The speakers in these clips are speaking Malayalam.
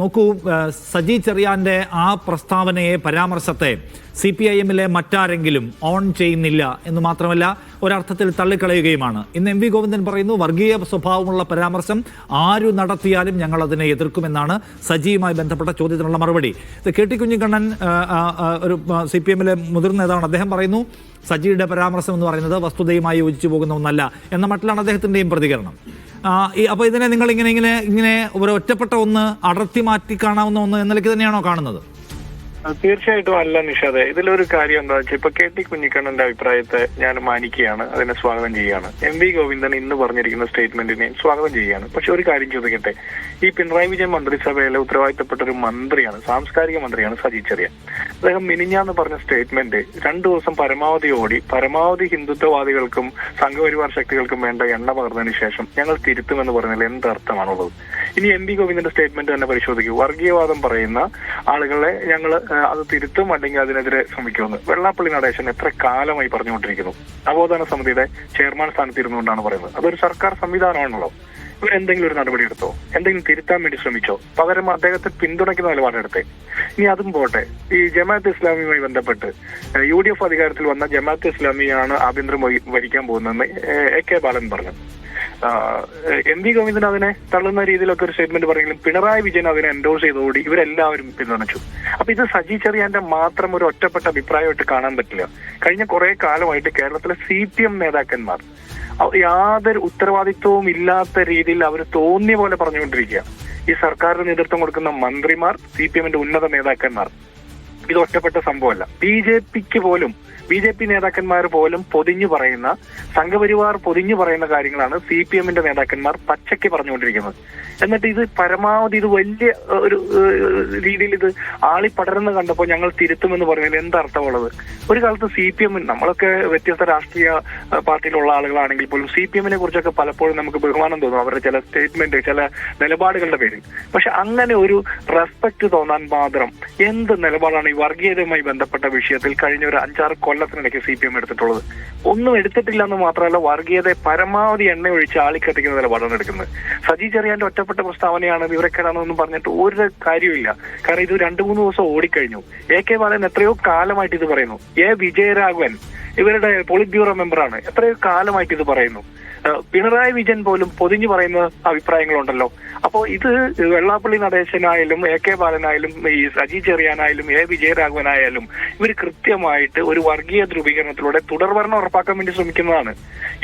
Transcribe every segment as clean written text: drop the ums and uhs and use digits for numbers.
നോക്കൂ, സജി ചെറിയാന്റെ ആ പ്രസ്താവനയെ, പരാമർശത്തെ CPIM-ലെ മറ്റാരെങ്കിലും ഓൺ ചെയ്യുന്നില്ല എന്ന് മാത്രമല്ല ഒരർത്ഥത്തിൽ തള്ളിക്കളയുകയുമാണ്. ഇന്ന് MV ഗോവിന്ദൻ പറയുന്നു, വർഗീയ സ്വഭാവമുള്ള പരാമർശം ആരു നടത്തിയാലും ഞങ്ങൾ അതിനെ എതിർക്കുമെന്നാണ് സജിയുമായി ബന്ധപ്പെട്ട ചോദ്യത്തിനുള്ള മറുപടി. KT കുഞ്ഞിക്കണ്ണൻ ഒരു CPM-ലെ മുതിർന്ന നേതാവാണ്. അദ്ദേഹം പറയുന്നു സജിയുടെ പരാമർശം എന്ന് പറയുന്നത് വസ്തുതയുമായി യോജിച്ചു പോകുന്ന ഒന്നല്ല എന്ന മട്ടിലാണ് അദ്ദേഹത്തിൻ്റെയും പ്രതികരണം. അപ്പോൾ ഇതിനെ നിങ്ങൾ ഇങ്ങനെ ഒരു ഒറ്റപ്പെട്ട ഒന്ന് അടർത്തി മാറ്റി കാണാവുന്ന ഒന്ന് എന്ന നിലയ്ക്ക് തന്നെയാണോ കാണുന്നത്? തീർച്ചയായിട്ടും അല്ല നിഷാദെ. ഇതിലൊരു കാര്യം എന്താ വെച്ചാൽ, ഇപ്പൊ KT കുഞ്ഞിക്കണ്ണന്റെ അഭിപ്രായത്തെ ഞാൻ മാനിക്കുകയാണ്, അതിനെ സ്വാഗതം ചെയ്യുകയാണ്. MV ഗോവിന്ദൻ ഇന്ന് പറഞ്ഞിരിക്കുന്ന സ്റ്റേറ്റ്മെന്റിനെ സ്വാഗതം ചെയ്യുകയാണ്. പക്ഷെ ഒരു കാര്യം ചോദിക്കട്ടെ, ഈ പിണറായി വിജയൻ മന്ത്രിസഭയിലെ ഉത്തരവാദിത്തപ്പെട്ട ഒരു മന്ത്രിയാണ്, സാംസ്കാരിക മന്ത്രിയാണ് സജി ചെറിയാൻ. അദ്ദേഹം മിനിഞ്ഞാന്ന് പറഞ്ഞ സ്റ്റേറ്റ്മെന്റ് 2 ദിവസം പരമാവധി ഓടി, പരമാവധി ഹിന്ദുത്വവാദികൾക്കും സംഘപരിവാർ ശക്തികൾക്കും വേണ്ട എണ്ണ പകർന്നതിന് ശേഷം ഞങ്ങൾ തിരുത്തുമെന്ന് പറഞ്ഞാൽ എന്തർത്ഥമാണുള്ളത്? ഇനി MV ഗോവിന്ദന്റെ സ്റ്റേറ്റ്മെന്റ് തന്നെ പരിശോധിക്കൂ. വർഗീയവാദം പറയുന്ന ആളുകളെ ഞങ്ങൾ അത് തിരുത്തും, അല്ലെങ്കിൽ അതിനെതിരെ ശ്രമിക്കുമെന്ന് വെള്ളാപ്പള്ളി നടേശൻ എത്ര കാലമായി പറഞ്ഞുകൊണ്ടിരിക്കുന്നു. നവോത്ഥാന സമിതിയുടെ ചെയർമാൻ സ്ഥാനത്ത് ഇരുന്നുകൊണ്ടാണ് പറയുന്നത്. അതൊരു സർക്കാർ സംവിധാനമാണല്ലോ. ഇവരെന്തെങ്കിലും ഒരു നടപടി എടുത്തോ? എന്തെങ്കിലും തിരുത്താൻ വേണ്ടി ശ്രമിച്ചോ? പകരം അദ്ദേഹത്തെ പിന്തുണയ്ക്കുന്ന നിലപാടെടുത്തേ. ഇനി അതും പോട്ടെ, ഈ ജമാഅത്ത് ഇസ്ലാമിയുമായി ബന്ധപ്പെട്ട് UDF അധികാരത്തിൽ വന്ന ജമാഅത്ത് ഇസ്ലാമിയാണ് ആഭ്യന്തരം ഭരിക്കാൻ പോകുന്നതെന്ന് AK ബാലൻ പറഞ്ഞു. MV ഗോവിന്ദൻ അതിനെ തള്ളുന്ന രീതിയിലൊക്കെ ഒരു സ്റ്റേറ്റ്മെന്റ് പറഞ്ഞെങ്കിലും പിണറായി വിജയൻ അതിനെ എൻഡോഴ്സ് ചെയ്തോടി ഇവരെല്ലാവരും പിന്തുണച്ചു. അപ്പൊ ഇത് സജി ചെറിയാന്റെ മാത്രം ഒരു ഒറ്റപ്പെട്ട അഭിപ്രായമായിട്ട് കാണാൻ പറ്റില്ല. കഴിഞ്ഞ കുറെ കാലമായിട്ട് കേരളത്തിലെ CPM നേതാക്കന്മാർ യാതൊരു ഉത്തരവാദിത്വവും ഇല്ലാത്ത രീതിയിൽ അവർ തോന്നിയ പോലെ പറഞ്ഞുകൊണ്ടിരിക്കുക. ഈ സർക്കാരിന് നേതൃത്വം കൊടുക്കുന്ന മന്ത്രിമാർ, CPM-ന്റെ ഉന്നത നേതാക്കന്മാർ, ഇത് ഒറ്റപ്പെട്ട സംഭവമല്ല. BJP നേതാക്കന്മാർ പോലും പൊതിഞ്ഞു പറയുന്ന, സംഘപരിവാർ പൊതിഞ്ഞു പറയുന്ന കാര്യങ്ങളാണ് CPM-ന്റെ നേതാക്കന്മാർ പച്ചയ്ക്ക് പറഞ്ഞുകൊണ്ടിരിക്കുന്നത്. എന്നിട്ട് ഇത് പരമാവധി ഇത് വലിയ ഒരു രീതിയിൽ ഇത് ആളിപ്പടർന്ന് കണ്ടപ്പോൾ ഞങ്ങൾ തിരുത്തുമെന്ന് പറഞ്ഞാൽ എന്തർത്ഥമുള്ളത്? ഒരു കാലത്ത് CPM, നമ്മളൊക്കെ വ്യത്യസ്ത രാഷ്ട്രീയ പാർട്ടിയിലുള്ള ആളുകളാണെങ്കിൽ പോലും CPM-നെ കുറിച്ചൊക്കെ പലപ്പോഴും നമുക്ക് ബഹുമാനം തോന്നും, അവരുടെ ചില സ്റ്റേറ്റ്മെന്റ്, ചില നിലപാടുകളുടെ പേരിൽ. പക്ഷെ അങ്ങനെ ഒരു റെസ്പെക്ട് തോന്നാൻ മാത്രം എന്ത് നിലപാടാണ് ഈ വർഗീയതയുമായി ബന്ധപ്പെട്ട വിഷയത്തിൽ കഴിഞ്ഞ ഒരു 5-6 കൊല്ലത്തിനിടയ്ക്ക് CPM എടുത്തിട്ടുള്ളത്? ഒന്നും എടുത്തിട്ടില്ല എന്ന് മാത്രമല്ല, വർഗീയതയെ പരമാവധി എണ്ണ ഒഴിച്ച് ആളിക്കത്തിക്കുന്ന നിലപാടാണ് എടുക്കുന്നത്. സജി ചെറിയാന്റെ ഒറ്റപ്പെട്ട പ്രസ്താവനയാണ്, വിവരക്കേടാണെന്നൊന്നും പറഞ്ഞിട്ട് ഒരു കാര്യമില്ല. കാരണം ഇത് 2-3 ദിവസം ഓടിക്കഴിഞ്ഞു. AK ബാലൻ എത്രയോ കാലമായിട്ട് ഇത് പറയുന്നു. വിജയരാഘവൻ ഇവരുടെ പോളിറ്റ് ബ്യൂറോ മെമ്പറാണ്, എത്രയോ കാലമായിട്ട് ഇത് പറയുന്നു. പിണറായി വിജയൻ പോലും പൊതിഞ്ഞു പറയുന്ന അഭിപ്രായങ്ങളുണ്ടല്ലോ. അപ്പോൾ ഇത് വെള്ളാപ്പള്ളി നടേശനായാലും AK ബാലനായാലും ഈ സജി ചെറിയാനായാലും വിജയരാഘവനായാലും ഇവർ കൃത്യമായിട്ട് ഒരു വർഗീയ ധ്രുവീകരണത്തിലൂടെ തുടർഭരണം ഉറപ്പാക്കാൻ വേണ്ടി ശ്രമിക്കുന്നതാണ്.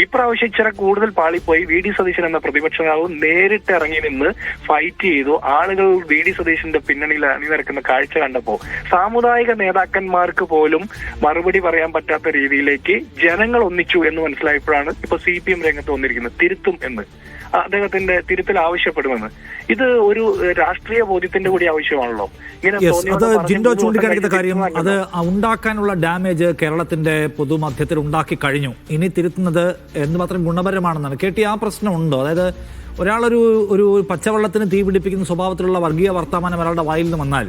ഇപ്രാവശ്യം ഇച്ചിരി കൂടുതൽ പാളിപ്പോയി. VD സതീശൻ എന്ന പ്രതിപക്ഷ നേതാവ് നേരിട്ട് ഇറങ്ങി നിന്ന് ഫൈറ്റ് ചെയ്തു. ആളുകൾ VD സതീശന്റെ പിന്നണിയിൽ അണിനിരക്കുന്ന കാഴ്ച കണ്ടപ്പോൾ സാമുദായിക നേതാക്കന്മാർക്ക് പോലും മറുപടി പറയാൻ പറ്റാത്ത രീതിയിലേക്ക് ജനങ്ങൾ ഒന്നിച്ചു എന്ന് മനസ്സിലായപ്പോഴാണ് ഇപ്പൊ CPM രംഗത്ത് വന്നിരിക്കുന്നത്. തിരുത്തും എന്ന്, അദ്ദേഹത്തിന്റെ തിരുത്തൽ ആവശ്യപ്പെടുമെന്ന്. ഇത് ഒരു രാഷ്ട്രീയ ബോധ്യത്തിന്റെ കൂടി ആവശ്യമാണല്ലോ. അത് ജിൻഡോ ചൂണ്ടിക്കാണിക്കുന്ന കാര്യം, അത് ഉണ്ടാക്കാനുള്ള ഡാമേജ് കേരളത്തിന്റെ പൊതുമധ്യത്തിൽ ഉണ്ടാക്കി കഴിഞ്ഞു. ഇനി തിരുത്തുന്നത് എന്തുമാത്രം ഗുണപരമാണെന്നാണ്. KT, ആ പ്രശ്നമുണ്ടോ? അതായത് ഒരാളൊരു പച്ചവെള്ളത്തിന് തീ പിടിപ്പിക്കുന്ന സ്വഭാവത്തിലുള്ള വർഗീയ വർത്തമാനം ഒരാളുടെ വായിൽ നിന്ന് വന്നാൽ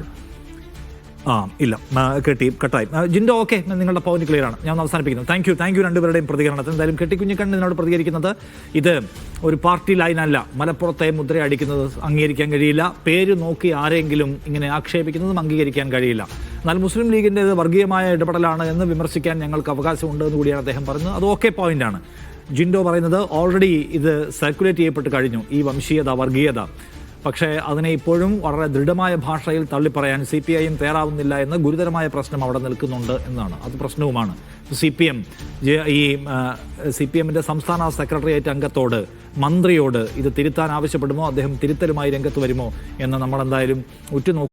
ഇല്ല, KT കട്ടായി. ജിൻഡോ, ഓക്കെ, നിങ്ങളുടെ പോയിന്റ് ക്ലിയർ ആണ്. ഞാൻ അവസാനിപ്പിക്കുന്നു. താങ്ക് യു രണ്ടുപേരുടെയും പ്രതികരണത്തിന്. എന്തായാലും KT കുഞ്ഞിക്കണ്ണൻ ഇതിനോട് പ്രതികരിക്കുന്നത്, ഇത് ഒരു പാർട്ടി ലൈനല്ല, മലപ്പുറത്തെ മുദ്ര അടിക്കുന്നത് അംഗീകരിക്കാൻ കഴിയില്ല, പേര് നോക്കി ആരെങ്കിലും ഇങ്ങനെ ആക്ഷേപിക്കുന്നതും അംഗീകരിക്കാൻ കഴിയില്ല. എന്നാൽ മുസ്ലിം ലീഗിൻ്റെ വർഗീയമായ ഇടപെടലാണ് എന്ന് വിമർശിക്കാൻ ഞങ്ങൾക്ക് അവകാശമുണ്ട് എന്ന് കൂടിയാണ് അദ്ദേഹം പറഞ്ഞത്. അത് ഓക്കെ പോയിന്റാണ്. ജിൻഡോ പറയുന്നത് ഓൾറെഡി ഇത് സർക്കുലേറ്റ് ചെയ്യപ്പെട്ട് കഴിഞ്ഞു, ഈ വംശീയത, വർഗീയത. പക്ഷേ അതിനെ ഇപ്പോഴും വളരെ ദൃഢമായ ഭാഷയിൽ തള്ളിപ്പറയാൻ CPIM തയ്യാറാവുന്നില്ല എന്ന ഗുരുതരമായ പ്രശ്നം അവിടെ നിൽക്കുന്നുണ്ട് എന്നാണ്. അത് പ്രശ്നവുമാണ്. CPM-ന്റെ സംസ്ഥാന സെക്രട്ടേറിയറ്റ് അംഗത്തോട്, മന്ത്രിയോട് ഇത് തിരുത്താൻ ആവശ്യപ്പെടുമോ, അദ്ദേഹം തിരുത്തലുമായി രംഗത്ത് വരുമോ എന്ന് നമ്മളെന്തായാലും ഉറ്റുനോക്കും.